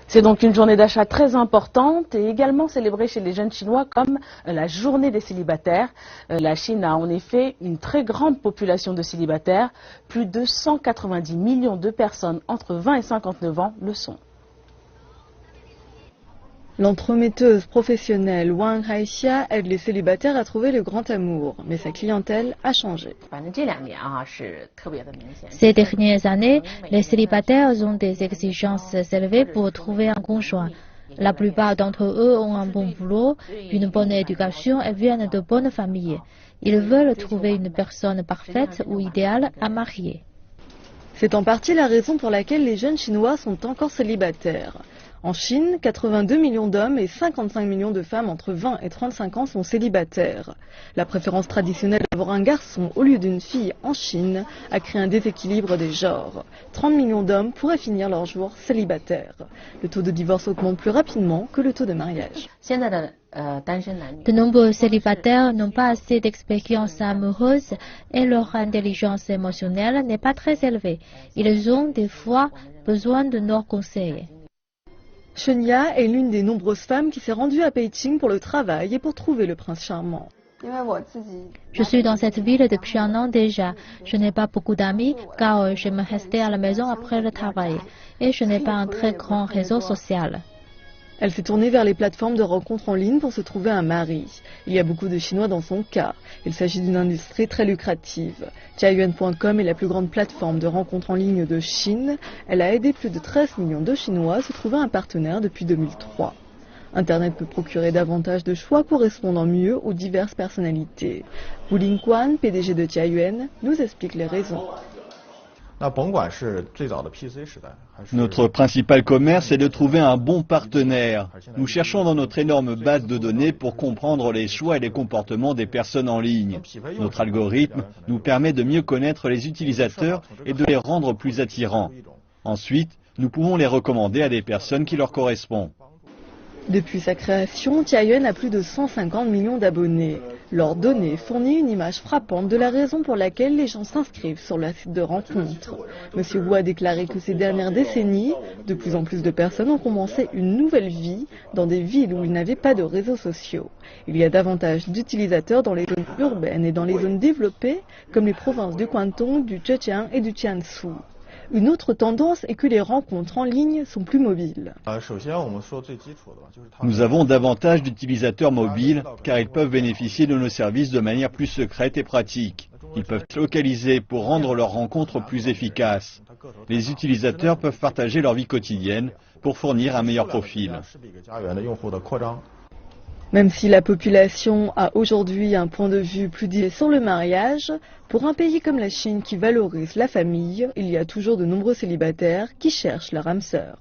C'est donc une journée d'achat très importante et également célébrée chez les jeunes Chinois comme la journée des célibataires. La Chine a en effet une très grande population de célibataires. Plus de 190 millions de personnes entre 20 et 59 ans le sont. L'entremetteuse professionnelle Wang Haixia aide les célibataires à trouver le grand amour, mais sa clientèle a changé. Ces dernières années, les célibataires ont des exigences élevées pour trouver un conjoint. La plupart d'entre eux ont un bon boulot, une bonne éducation et viennent de bonnes familles. Ils veulent trouver une personne parfaite ou idéale à marier. C'est en partie la raison pour laquelle les jeunes Chinois sont encore célibataires. En Chine, 82 millions d'hommes et 55 millions de femmes entre 20 et 35 ans sont célibataires. La préférence traditionnelle d'avoir un garçon au lieu d'une fille en Chine a créé un déséquilibre des genres. 30 millions d'hommes pourraient finir leur jour célibataires. Le taux de divorce augmente plus rapidement que le taux de mariage. De nombreux célibataires n'ont pas assez d'expérience amoureuse et leur intelligence émotionnelle n'est pas très élevée. Ils ont des fois besoin de nos conseils. Shenya est l'une des nombreuses femmes qui s'est rendue à Beijing pour le travail et pour trouver le prince charmant. Je suis dans cette ville depuis un an déjà. Je n'ai pas beaucoup d'amis car j'aime rester à la maison après le travail et je n'ai pas un très grand réseau social. Elle s'est tournée vers les plateformes de rencontres en ligne pour se trouver un mari. Il y a beaucoup de Chinois dans son cas. Il s'agit d'une industrie très lucrative. Jiayuan.com est la plus grande plateforme de rencontres en ligne de Chine. Elle a aidé plus de 13 millions de Chinois à se trouver un partenaire depuis 2003. Internet peut procurer davantage de choix correspondant mieux aux diverses personnalités. Wu Lingquan, PDG de Jiayuan, nous explique les raisons. Notre principal commerce est de trouver un bon partenaire. Nous cherchons dans notre énorme base de données pour comprendre les choix et les comportements des personnes en ligne. Notre algorithme nous permet de mieux connaître les utilisateurs et de les rendre plus attirants. Ensuite, nous pouvons les recommander à des personnes qui leur correspondent. Depuis sa création, Jiayuan a plus de 150 millions d'abonnés. Leurs données fournissent une image frappante de la raison pour laquelle les gens s'inscrivent sur le site de rencontre. Monsieur Wu a déclaré que ces dernières décennies, de plus en plus de personnes ont commencé une nouvelle vie dans des villes où il n'avait pas de réseaux sociaux. Il y a davantage d'utilisateurs dans les zones urbaines et dans les zones développées, comme les provinces du Guangdong, du Zhejiang et du Jiangsu. Une autre tendance est que les rencontres en ligne sont plus mobiles. Nous avons davantage d'utilisateurs mobiles car ils peuvent bénéficier de nos services de manière plus secrète et pratique. Ils peuvent se localiser pour rendre leurs rencontres plus efficaces. Les utilisateurs peuvent partager leur vie quotidienne pour fournir un meilleur profil. Même si la population a aujourd'hui un point de vue plus divisé sur le mariage, pour un pays comme la Chine qui valorise la famille, il y a toujours de nombreux célibataires qui cherchent leur âme sœur.